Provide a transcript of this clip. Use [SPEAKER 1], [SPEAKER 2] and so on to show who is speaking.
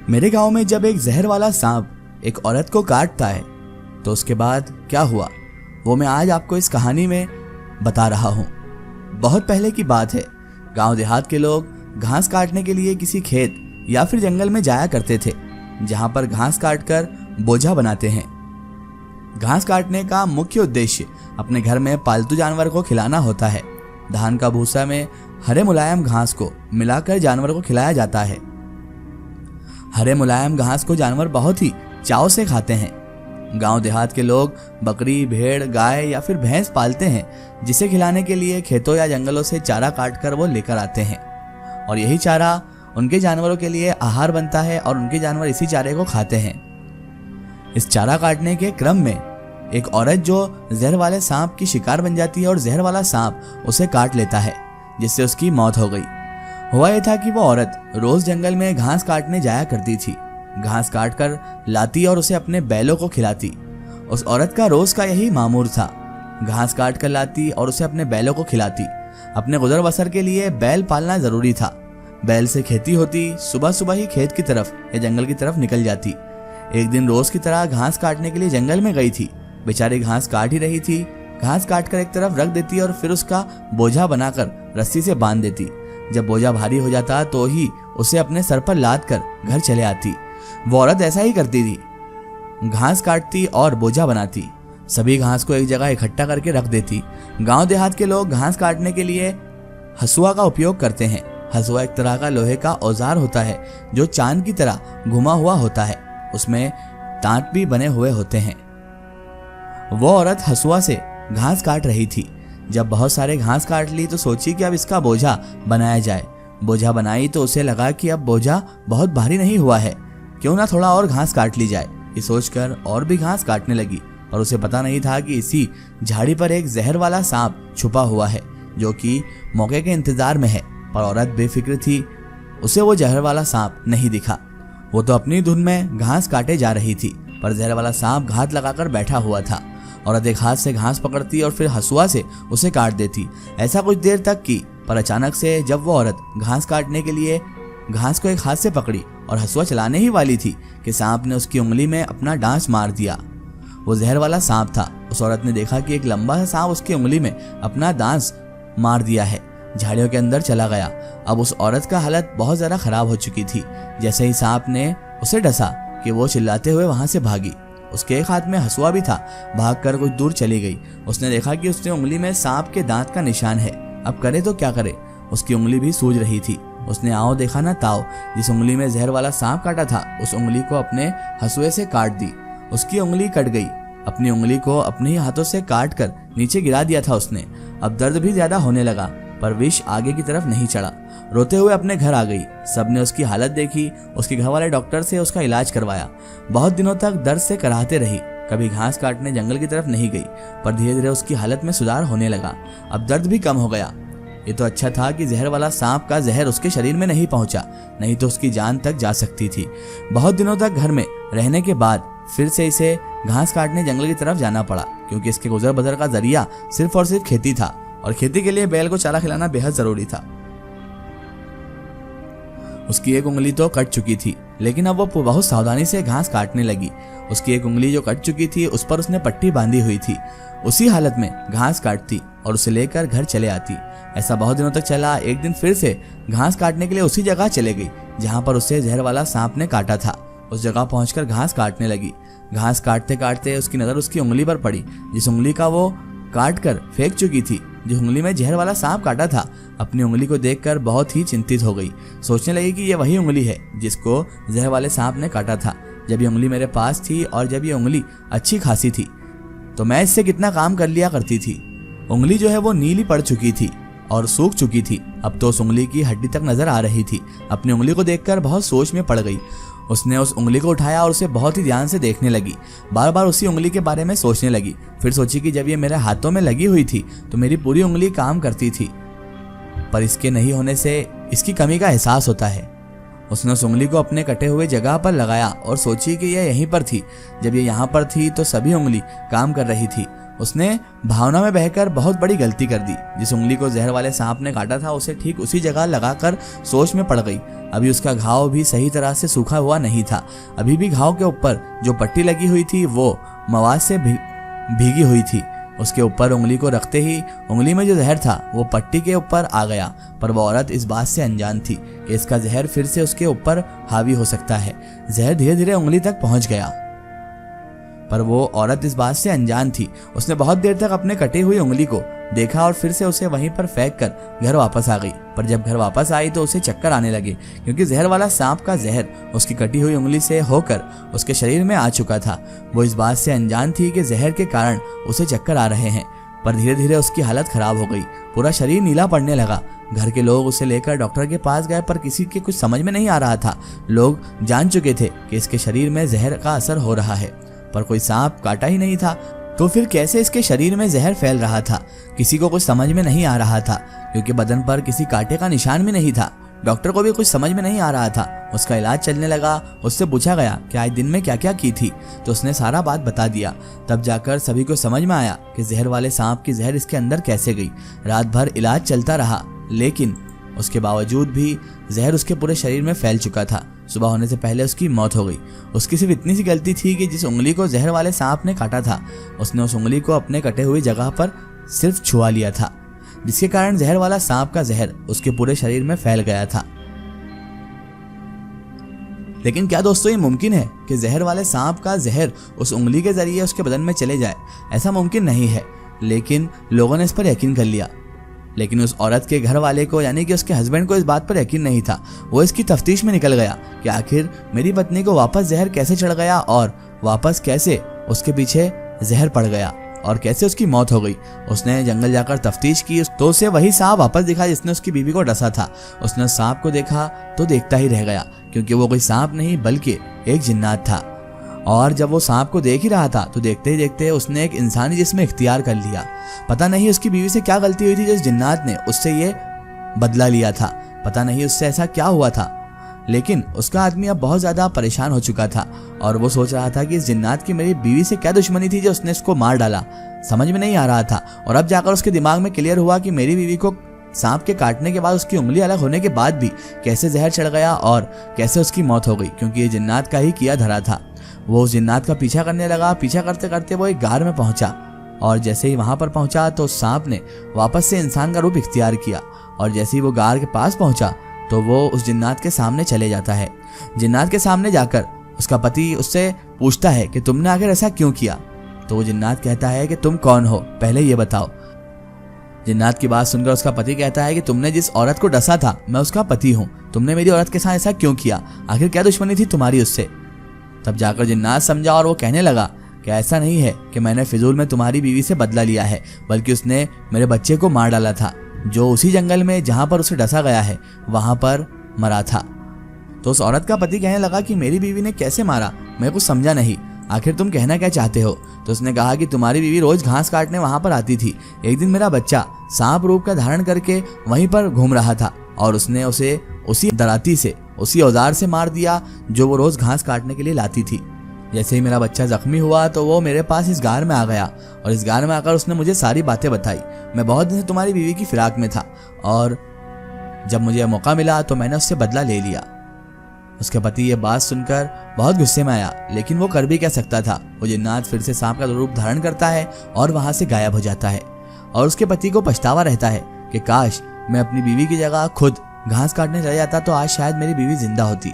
[SPEAKER 1] मेरे गांव में जब एक जहर वाला सांप एक औरत को काटता है तो उसके बाद क्या हुआ वो मैं आज आपको इस कहानी में बता रहा हूँ। बहुत पहले की बात है। गांव देहात के लोग घास काटने के लिए किसी खेत या फिर जंगल में जाया करते थे, जहां पर घास काटकर बोझा बनाते हैं। घास काटने का मुख्य उद्देश्य अपने घर में पालतू जानवर को खिलाना होता है। धान का भूसा में हरे मुलायम घास को मिलाकर जानवर को खिलाया जाता है। हरे मुलायम घास को जानवर बहुत ही चाव से खाते हैं। गांव देहात के लोग बकरी, भेड़, गाय या फिर भैंस पालते हैं, जिसे खिलाने के लिए खेतों या जंगलों से चारा काटकर वो लेकर आते हैं और यही चारा उनके जानवरों के लिए आहार बनता है और उनके जानवर इसी चारे को खाते हैं। इस चारा काटने के क्रम में एक औरत जो जहर वाले सांप की शिकार बन जाती है और जहर वाला सांप उसे काट लेता है, जिससे उसकी मौत हो गई। हुआ यह था कि वो औरत रोज जंगल में घास काटने जाया करती थी। घास काट कर लाती और उसे अपने बैलों को खिलाती। उस औरत का रोज का यही मामूर था। घास काट कर लाती और उसे अपने बैलों को खिलाती। अपने गुजर बसर के लिए बैल पालना जरूरी था। बैल से खेती होती। सुबह सुबह ही खेत की तरफ या जंगल की तरफ निकल जाती। एक दिन रोज की तरह घास काटने के लिए जंगल में गई थी। बेचारी घास काट ही रही थी। घास काट कर एक तरफ रख देती और फिर उसका बोझा बनाकर रस्सी से बांध देती। जब बोझा भारी हो जाता तो ही उसे अपने सर पर लाद कर घर चले आती। वो औरत ऐसा ही करती थी। घास काटती और बोझा बनाती। सभी घास को एक जगह इकट्ठा करके रख देती। गांव देहात के लोग घास काटने के लिए हसुआ का उपयोग करते हैं। हसुआ एक तरह का लोहे का औजार होता है जो चांद की तरह घुमा हुआ होता है। उसमें दांत भी बने हुए होते हैं। वो औरत हसुआ से घास काट रही थी। जब बहुत सारे घास काट ली तो सोची कि अब इसका बोझा बनाया जाए। बोझा बनाई तो उसे लगा कि अब बोझा बहुत भारी नहीं हुआ है, क्यों ना थोड़ा और घास काट ली जाए। ये सोचकर और भी घास काटने लगी और उसे पता नहीं था कि इसी झाड़ी पर एक जहर वाला सांप छुपा हुआ है जो कि मौके के इंतजार में है। पर औरत बेफिक्र थी। उसे वो जहर वाला सांप नहीं दिखा। वो तो अपनी धुन में घास काटे जा रही थी, पर जहर वाला सांप घात लगाकर बैठा हुआ था। औरत एक हाथ से घास पकड़ती और फिर हसुआ से उसे काट देती। ऐसा कुछ देर तक की, पर अचानक से जब वो औरत घास काटने के लिए घास को एक हाथ से पकड़ी और हसुआ चलाने ही वाली थी कि सांप ने उसकी उंगली में अपना डांस मार दिया। वो जहर वाला सांप था। उस औरत ने देखा कि एक लंबा सा सांप उसकी उंगली में अपना डांस मार दिया है। झाड़ियों के अंदर चला गया। अब उस औरत का हालत बहुत ज्यादा खराब हो चुकी थी। जैसे ही सांप ने उसे डसा कि वो चिल्लाते हुए वहां से भागी। उसके एक हाथ में हसुआ भी था। भागकर कुछ दूर चली गई। उसने देखा कि उसने उंगली में सांप के दांत का निशान है। अब करे तो क्या करे, उसकी उंगली भी सूज रही थी। उसने आओ देखा ना ताओ, जिस उंगली में जहर वाला सांप काटा था उस उंगली को अपने हसुए से काट दी। उसकी उंगली कट गई। अपनी उंगली को अपने ही हाथों से काट कर नीचे गिरा दिया था उसने। अब दर्द भी ज्यादा होने लगा, पर विष आगे की तरफ नहीं चढ़ा। रोते हुए अपने घर आ गई। सबने उसकी हालत देखी। उसके घर वाले डॉक्टर से उसका इलाज करवाया। बहुत दिनों तक दर्द से कराहते रही। कभी घास काटने जंगल की तरफ नहीं गई, पर धीरे धीरे उसकी हालत में सुधार होने लगा। अब दर्द भी कम हो गया। ये तो अच्छा था कि जहर वाला सांप का जहर उसके शरीर में नहीं पहुंचा, नहीं तो उसकी जान तक जा सकती थी। बहुत दिनों तक घर में रहने के बाद फिर से इसे घास काटने जंगल की तरफ जाना पड़ा, क्योंकि इसके गुजर बसर का जरिया सिर्फ और सिर्फ खेती था और खेती के लिए बैल को चारा खिलाना बेहद जरूरी था। उसकी एक उंगली तो कट चुकी थी, लेकिन अब वो बहुत सावधानी से घास काटने लगी। उसकी एक उंगली जो कट चुकी थी उस पर उसने पट्टी बांधी हुई थी। उसी हालत में घास काटती और उसे लेकर घर चले आती। ऐसा बहुत दिनों तक चला। एक दिन फिर से घास काटने के लिए उसी जगह चले गई जहां पर उसे जहर वाला सांप ने काटा था। उस जगह पहुंचकर घास काटने लगी। घास काटते काटते उसकी नजर उसकी उंगली पर पड़ी, जिस उंगली का वो काट कर फेंक चुकी थी, जो उंगली में जहर वाला सांप काटा था। अपनी उंगली को देखकर बहुत ही चिंतित हो गई। सोचने लगी कि ये वही उंगली है जिसको जहर वाले सांप ने काटा था। जब ये उंगली मेरे पास थी और जब ये उंगली अच्छी खासी थी तो मैं इससे कितना काम कर लिया करती थी। उंगली जो है वो नीली पड़ चुकी थी और सूख चुकी थी। अब तो उस उंगली की हड्डी तक नजर आ रही थी। अपनी उंगली को देखकर बहुत सोच में पड़ गई। उसने उस उंगली को उठाया और उसे बहुत ही ध्यान से देखने लगी। बार बार उसी उंगली के बारे में सोचने लगी। फिर सोची कि जब ये मेरे हाथों में लगी हुई थी तो मेरी पूरी उंगली काम करती थी, पर इसके नहीं होने से इसकी कमी का एहसास होता है। उसने उस उंगली को अपने कटे हुए जगह पर लगाया और सोची कि यह यहीं पर थी। जब ये यहाँ पर थी तो सभी उंगली काम कर रही थी। उसने भावना में बहकर बहुत बड़ी गलती कर दी। जिस उंगली को जहर वाले सांप ने काटा था उसे ठीक उसी जगह लगाकर सोच में पड़ गई। अभी उसका घाव भी सही तरह से सूखा हुआ नहीं था। अभी भी घाव के ऊपर जो पट्टी लगी हुई थी वो मवाद से भीगी हुई थी। उसके ऊपर उंगली को रखते ही उंगली में जो जहर था वो पट्टी के ऊपर आ गया, पर वो औरत इस बात से अनजान थी कि इसका जहर फिर से उसके ऊपर हावी हो सकता है। जहर धीरे धीरे उंगली तक पहुंच गया, पर वो औरत इस बात से अनजान थी। उसने बहुत देर तक अपने कटी हुई उंगली को देखा और फिर से उसे वहीं पर फेंक कर घर वापस आ गई। पर जब घर वापस आई तो उसे चक्कर आने लगे, क्योंकि जहर वाला सांप का जहर उसकी कटी हुई उंगली से होकर उसके शरीर में आ चुका था। वो इस बात से अनजान थी कि जहर के कारण उसे चक्कर आ रहे हैं, पर धीरे धीरे उसकी हालत खराब हो गई। पूरा शरीर नीला पड़ने लगा। घर के लोग उसे लेकर डॉक्टर के पास गए, पर किसी के कुछ समझ में नहीं आ रहा था। लोग जान चुके थे कि इसके शरीर में जहर का असर हो रहा है, पर कोई सांप काटा ही नहीं था, तो फिर कैसे इसके शरीर में जहर फैल रहा था? किसी को कुछ समझ में नहीं आ रहा था, क्योंकि बदन पर किसी कांटे का निशान भी नहीं था। डॉक्टर को भी कुछ समझ में नहीं आ रहा था। उसका इलाज चलने लगा। उससे पूछा गया कि आज दिन में क्या क्या की थी, तो उसने सारा बात बता दिया। तब जाकर सभी को समझ में आया कि जहर वाले सांप की जहर इसके अंदर कैसे गई। रात भर इलाज चलता रहा, लेकिन उसके बावजूद भी जहर उसके पूरे शरीर में फैल चुका था। सुबह होने से पहले उसकी मौत हो गई। उसकी सिर्फ इतनी सी गलती थी कि जिस उंगली को जहर वाले सांप ने काटा था उसने उस उंगली को अपने कटे हुई जगह पर सिर्फ छुआ लिया था, जिसके कारण जहर वाला सांप का जहर उसके पूरे शरीर में फैल गया था। लेकिन क्या दोस्तों ये मुमकिन है कि जहर वाले सांप का जहर उस उंगली के जरिए उसके बदन में चले जाए? ऐसा मुमकिन नहीं है, लेकिन लोगों ने इस पर यकीन कर लिया। लेकिन उस औरत के घर वाले को, यानी कि उसके हस्बैंड को, इस बात पर यकीन नहीं था। वो इसकी तफ्तीश में निकल गया कि आखिर मेरी पत्नी को वापस जहर कैसे चढ़ गया और वापस कैसे उसके पीछे जहर पड़ गया और कैसे उसकी मौत हो गई। उसने जंगल जाकर तफ्तीश की तो उसे वही सांप वापस दिखा जिसने उसकी बीवी को डसा था। उसने उस सांप को देखा तो देखता ही रह गया, क्योंकि वो कोई सांप नहीं बल्कि एक जिन्नात था। और जब वो सांप को देख ही रहा था तो देखते ही देखते उसने एक इंसानी जिस्म इख्तियार कर लिया। पता नहीं उसकी बीवी से क्या गलती हुई थी जिस जिन्नात ने उससे ये बदला लिया था। पता नहीं उससे ऐसा क्या हुआ था, लेकिन उसका आदमी अब बहुत ज्यादा परेशान हो चुका था और वो सोच रहा था कि इस जिन्नात की मेरी बीवी से क्या दुश्मनी थी जो उसने इसको मार डाला। समझ में नहीं आ रहा था। और अब जाकर उसके दिमाग में क्लियर हुआ कि मेरी बीवी को सांप के काटने के बाद उसकी उंगली अलग होने के बाद भी कैसे जहर चढ़ गया और कैसे उसकी मौत हो गई, क्योंकि ये जिन्नात का ही किया धरा था। वो उस जिन्नात का पीछा करने लगा। पीछा करते करते वो एक गार में पहुंचा और जैसे ही वहां पर पहुंचा तो सांप ने वापस से इंसान का रूप इख्तियार किया। और जैसे ही वो गार के पास पहुंचा तो वो उस जिन्नात के सामने चले जाता है। जिन्नात के सामने जाकर उसका पति उससे पूछता है कि तुमने आखिर ऐसा क्यों किया? तो वो जिन्नात कहता है कि तुम कौन हो, पहले ये बताओ। जिन्नात की बात सुनकर उसका पति कहता है कि तुमने जिस औरत को डसा था मैं उसका पति हूँ। तुमने मेरी औरत के साथ ऐसा क्यों किया? आखिर क्या दुश्मनी थी तुम्हारी उससे? तब जाकर जिन्नात समझा और वो कहने लगा कि ऐसा नहीं है कि मैंने फिजूल में तुम्हारी बीवी से बदला लिया है, बल्कि उसने मेरे बच्चे को मार डाला था, जो उसी जंगल में जहां पर उसे डसा गया है वहां पर मरा था। तो उस औरत का पति कहने लगा कि मेरी बीवी ने कैसे मारा? मैं कुछ समझा नहीं, आखिर तुम कहना क्या चाहते हो? तो उसने कहा कि तुम्हारी बीवी रोज घास काटने वहां पर आती थी। एक दिन मेरा बच्चा सांप रूप का धारण करके वहीं पर घूम रहा था और उसने उसे उसी दराती से, उसी औजार से मार दिया जो वो रोज घास काटने के लिए लाती थी। जैसे ही मेरा बच्चा जख्मी हुआ तो वो मेरे पास इस गार में आ गया और इस गार में आकर उसने मुझे सारी बातें बताई। मैं बहुत दिन से तुम्हारी बीवी की फिराक में था और जब मुझे मौका मिला तो मैंने उससे बदला ले लिया। उसके पति ये बात सुनकर बहुत गुस्से में आया, लेकिन वो कर भी क्या सकता था। वो जिन्नात फिर से सांप का रूप धारण करता है और वहां से गायब हो जाता है। और उसके पति को पछतावा रहता है कि काश मैं अपनी बीवी की जगह खुद घास काटने चला जाता तो आज शायद मेरी बीवी जिंदा होती।